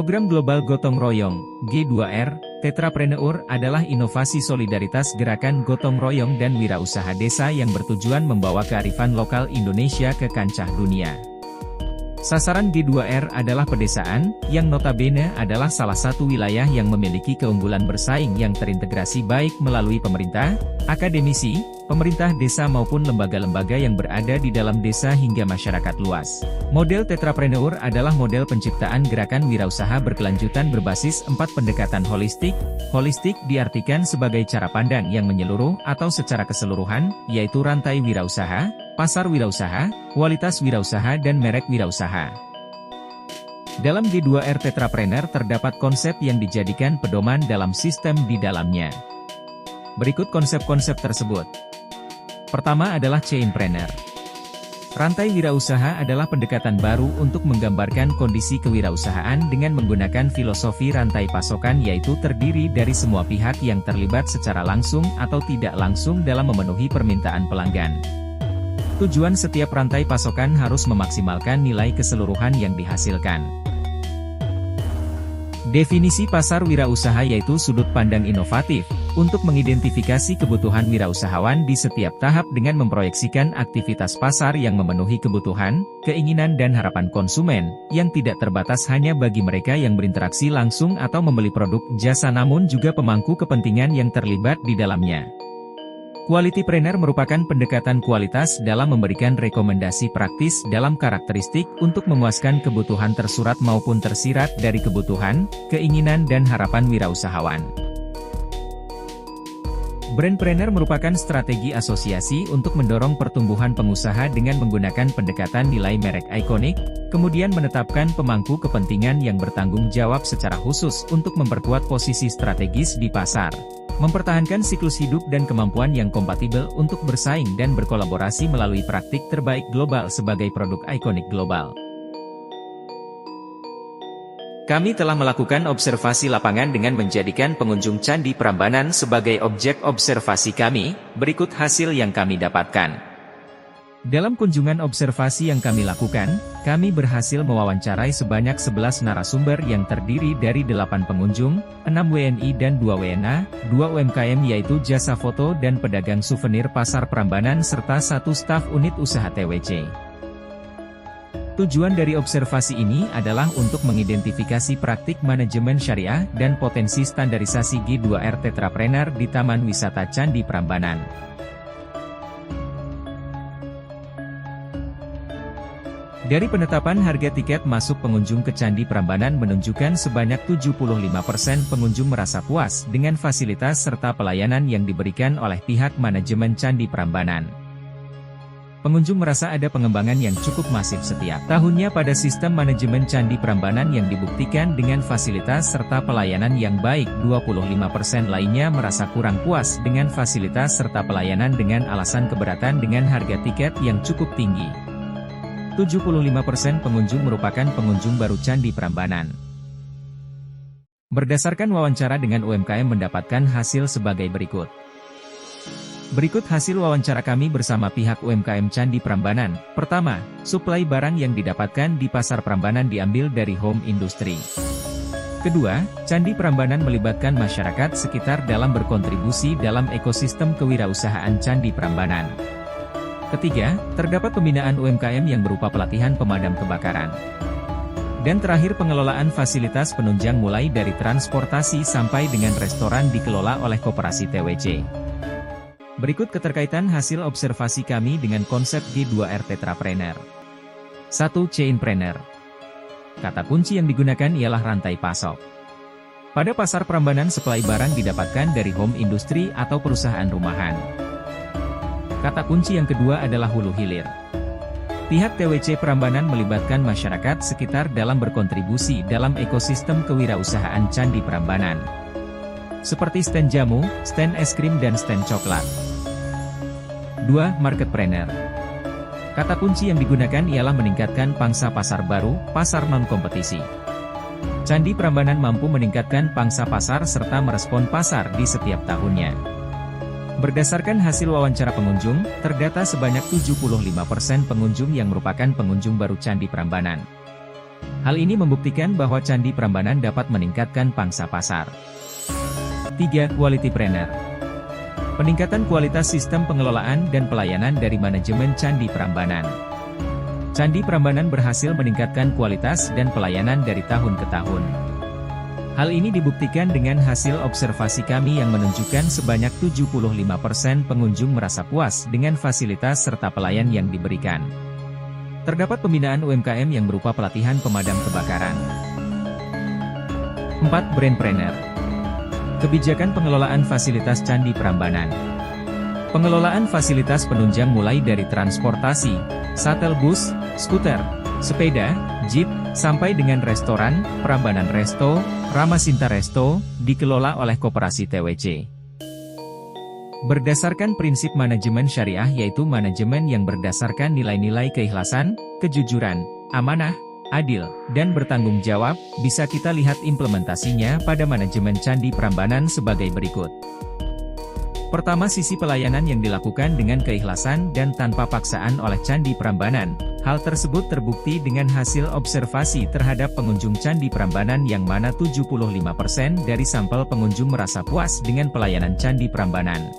Program Global Gotong Royong, G2R, Tetrapreneur adalah inovasi solidaritas gerakan gotong royong dan wirausaha desa yang bertujuan membawa kearifan lokal Indonesia ke kancah dunia. Sasaran G2R adalah pedesaan, yang notabene adalah salah satu wilayah yang memiliki keunggulan bersaing yang terintegrasi baik melalui pemerintah, akademisi, pemerintah desa maupun lembaga-lembaga yang berada di dalam desa hingga masyarakat luas. Model Tetrapreneur adalah model penciptaan gerakan wirausaha berkelanjutan berbasis 4 pendekatan holistik. Holistik diartikan sebagai cara pandang yang menyeluruh atau secara keseluruhan, yaitu rantai wirausaha, pasar wirausaha, kualitas wirausaha dan merek wirausaha. Dalam G2R Tetrapreneur terdapat konsep yang dijadikan pedoman dalam sistem di dalamnya. Berikut konsep-konsep tersebut. Pertama adalah Chainpreneur. Rantai wirausaha adalah pendekatan baru untuk menggambarkan kondisi kewirausahaan dengan menggunakan filosofi rantai pasokan, yaitu terdiri dari semua pihak yang terlibat secara langsung atau tidak langsung dalam memenuhi permintaan pelanggan. Tujuan setiap rantai pasokan harus memaksimalkan nilai keseluruhan yang dihasilkan. Definisi pasar wirausaha yaitu sudut pandang inovatif, untuk mengidentifikasi kebutuhan wirausahawan di setiap tahap dengan memproyeksikan aktivitas pasar yang memenuhi kebutuhan, keinginan dan harapan konsumen, yang tidak terbatas hanya bagi mereka yang berinteraksi langsung atau membeli produk jasa namun juga pemangku kepentingan yang terlibat di dalamnya. Qualitypreneur merupakan pendekatan kualitas dalam memberikan rekomendasi praktis dalam karakteristik untuk memuaskan kebutuhan tersurat maupun tersirat dari kebutuhan, keinginan dan harapan wirausahawan. Brandpreneur merupakan strategi asosiasi untuk mendorong pertumbuhan pengusaha dengan menggunakan pendekatan nilai merek ikonik, kemudian menetapkan pemangku kepentingan yang bertanggung jawab secara khusus untuk memperkuat posisi strategis di pasar, mempertahankan siklus hidup dan kemampuan yang kompatibel untuk bersaing dan berkolaborasi melalui praktik terbaik global sebagai produk ikonik global. Kami telah melakukan observasi lapangan dengan menjadikan pengunjung Candi Prambanan sebagai objek observasi kami. Berikut hasil yang kami dapatkan. Dalam kunjungan observasi yang kami lakukan, kami berhasil mewawancarai sebanyak 11 narasumber yang terdiri dari 8 pengunjung, 6 WNI dan 2 WNA, 2 UMKM yaitu jasa foto dan pedagang souvenir Pasar Prambanan serta 1 staf unit usaha TWC. Tujuan dari observasi ini adalah untuk mengidentifikasi praktik manajemen syariah dan potensi standarisasi G2R Tetrapreneur di Taman Wisata Candi Prambanan. Dari penetapan harga tiket masuk pengunjung ke Candi Prambanan menunjukkan sebanyak 75% pengunjung merasa puas dengan fasilitas serta pelayanan yang diberikan oleh pihak manajemen Candi Prambanan. Pengunjung merasa ada pengembangan yang cukup masif setiap tahunnya pada sistem manajemen Candi Prambanan yang dibuktikan dengan fasilitas serta pelayanan yang baik. 25% lainnya merasa kurang puas dengan fasilitas serta pelayanan dengan alasan keberatan dengan harga tiket yang cukup tinggi. 75% pengunjung merupakan pengunjung baru Candi Prambanan. Berdasarkan wawancara dengan UMKM mendapatkan hasil sebagai berikut. Berikut hasil wawancara kami bersama pihak UMKM Candi Prambanan. Pertama, suplai barang yang didapatkan di Pasar Prambanan diambil dari home industry. Kedua, Candi Prambanan melibatkan masyarakat sekitar dalam berkontribusi dalam ekosistem kewirausahaan Candi Prambanan. Ketiga, terdapat pembinaan UMKM yang berupa pelatihan pemadam kebakaran. Dan terakhir pengelolaan fasilitas penunjang mulai dari transportasi sampai dengan restoran dikelola oleh Koperasi TWC. Berikut keterkaitan hasil observasi kami dengan konsep G2R Tetrapreneur. 1. Chainpreneur. Kata kunci yang digunakan ialah rantai pasok. Pada Pasar Prambanan suplai barang didapatkan dari home industry atau perusahaan rumahan. Kata kunci yang kedua adalah hulu hilir. Pihak TWC Prambanan melibatkan masyarakat sekitar dalam berkontribusi dalam ekosistem kewirausahaan Candi Prambanan, seperti stand jamu, stand es krim dan stand coklat. 2. Marketpreneur. Kata kunci yang digunakan ialah meningkatkan pangsa pasar baru, pasar non-kompetisi. Candi Prambanan mampu meningkatkan pangsa pasar serta merespon pasar di setiap tahunnya. Berdasarkan hasil wawancara pengunjung, terdata sebanyak 75% pengunjung yang merupakan pengunjung baru Candi Prambanan. Hal ini membuktikan bahwa Candi Prambanan dapat meningkatkan pangsa pasar. 3. Qualitypreneur. Peningkatan kualitas sistem pengelolaan dan pelayanan dari manajemen Candi Prambanan. Candi Prambanan berhasil meningkatkan kualitas dan pelayanan dari tahun ke tahun. Hal ini dibuktikan dengan hasil observasi kami yang menunjukkan sebanyak 75% pengunjung merasa puas dengan fasilitas serta pelayan yang diberikan. Terdapat pembinaan UMKM yang berupa pelatihan pemadam kebakaran. 4. Brandpreneur. Kebijakan pengelolaan fasilitas Candi Prambanan. Pengelolaan fasilitas penunjang mulai dari transportasi, shuttle bus, skuter, sepeda, jeep, sampai dengan restoran, Prambanan Resto, Ramasinta Resto, dikelola oleh Koperasi TWC. Berdasarkan prinsip manajemen syariah yaitu manajemen yang berdasarkan nilai-nilai keikhlasan, kejujuran, amanah, adil, dan bertanggung jawab, bisa kita lihat implementasinya pada manajemen Candi Prambanan sebagai berikut. Pertama, sisi pelayanan yang dilakukan dengan keikhlasan dan tanpa paksaan oleh Candi Prambanan. Hal tersebut terbukti dengan hasil observasi terhadap pengunjung Candi Prambanan yang mana 75% dari sampel pengunjung merasa puas dengan pelayanan Candi Prambanan.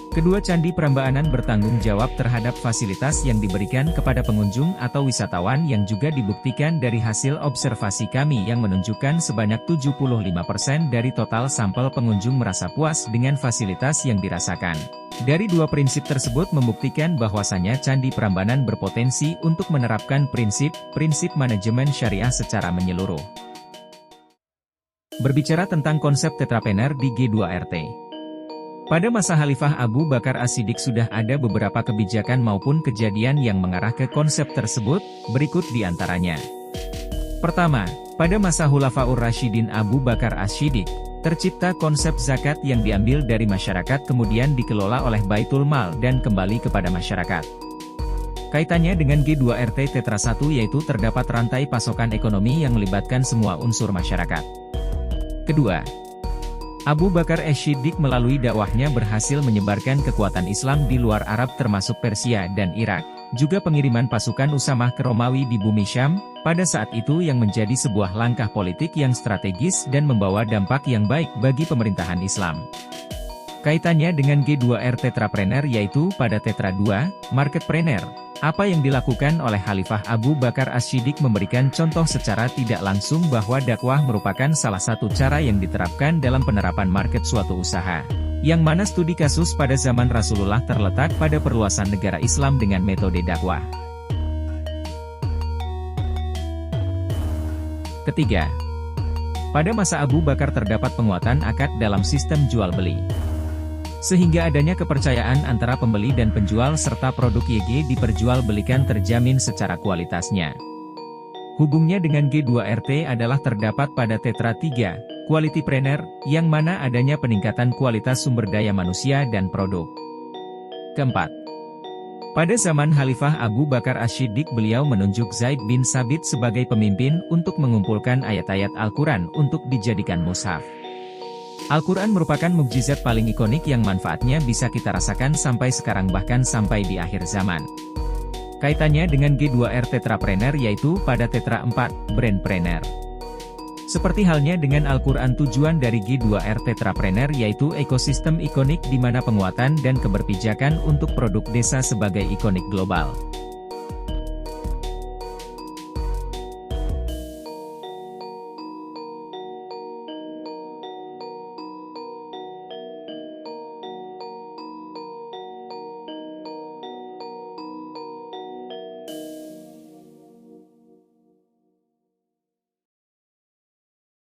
Kedua, Candi Prambanan bertanggung jawab terhadap fasilitas yang diberikan kepada pengunjung atau wisatawan yang juga dibuktikan dari hasil observasi kami yang menunjukkan sebanyak 75% dari total sampel pengunjung merasa puas dengan fasilitas yang dirasakan. Dari dua prinsip tersebut membuktikan bahwasanya Candi Prambanan berpotensi untuk menerapkan prinsip manajemen syariah secara menyeluruh. Berbicara tentang konsep tetrapreneur di G2RT. Pada masa Khalifah Abu Bakar As-Siddiq sudah ada beberapa kebijakan maupun kejadian yang mengarah ke konsep tersebut, berikut di antaranya. Pertama, pada masa Khulafaur Rasyidin Abu Bakar As-Siddiq, tercipta konsep zakat yang diambil dari masyarakat kemudian dikelola oleh Baitul Mal dan kembali kepada masyarakat. Kaitannya dengan G2RT Tetra 1 yaitu terdapat rantai pasokan ekonomi yang melibatkan semua unsur masyarakat. Kedua, Abu Bakar As-Siddiq melalui dakwahnya berhasil menyebarkan kekuatan Islam di luar Arab termasuk Persia dan Irak, juga pengiriman pasukan Usamah ke Romawi di bumi Syam, pada saat itu yang menjadi sebuah langkah politik yang strategis dan membawa dampak yang baik bagi pemerintahan Islam. Kaitannya dengan G2R Tetrapreneur yaitu pada Tetra 2, Marketpreneur. Apa yang dilakukan oleh Khalifah Abu Bakar As-Siddiq memberikan contoh secara tidak langsung bahwa dakwah merupakan salah satu cara yang diterapkan dalam penerapan market suatu usaha. Yang mana studi kasus pada zaman Rasulullah terletak pada perluasan negara Islam dengan metode dakwah. Ketiga, pada masa Abu Bakar terdapat penguatan akad dalam sistem jual-beli. Sehingga adanya kepercayaan antara pembeli dan penjual serta produk YG diperjualbelikan terjamin secara kualitasnya. Hubungnya dengan G2RT adalah terdapat pada Tetra 3, Qualitypreneur, yang mana adanya peningkatan kualitas sumber daya manusia dan produk. Keempat, pada zaman Khalifah Abu Bakar As-Siddiq beliau menunjuk Zaid bin Sabit sebagai pemimpin untuk mengumpulkan ayat-ayat Al-Quran untuk dijadikan mushaf. Al-Quran merupakan mukjizat paling ikonik yang manfaatnya bisa kita rasakan sampai sekarang bahkan sampai di akhir zaman. Kaitannya dengan G2R Tetrapreneur yaitu pada Tetra 4, Brandpreneur. Seperti halnya dengan Al-Quran tujuan dari G2R Tetrapreneur yaitu ekosistem ikonik di mana penguatan dan keberpijakan untuk produk desa sebagai ikonik global.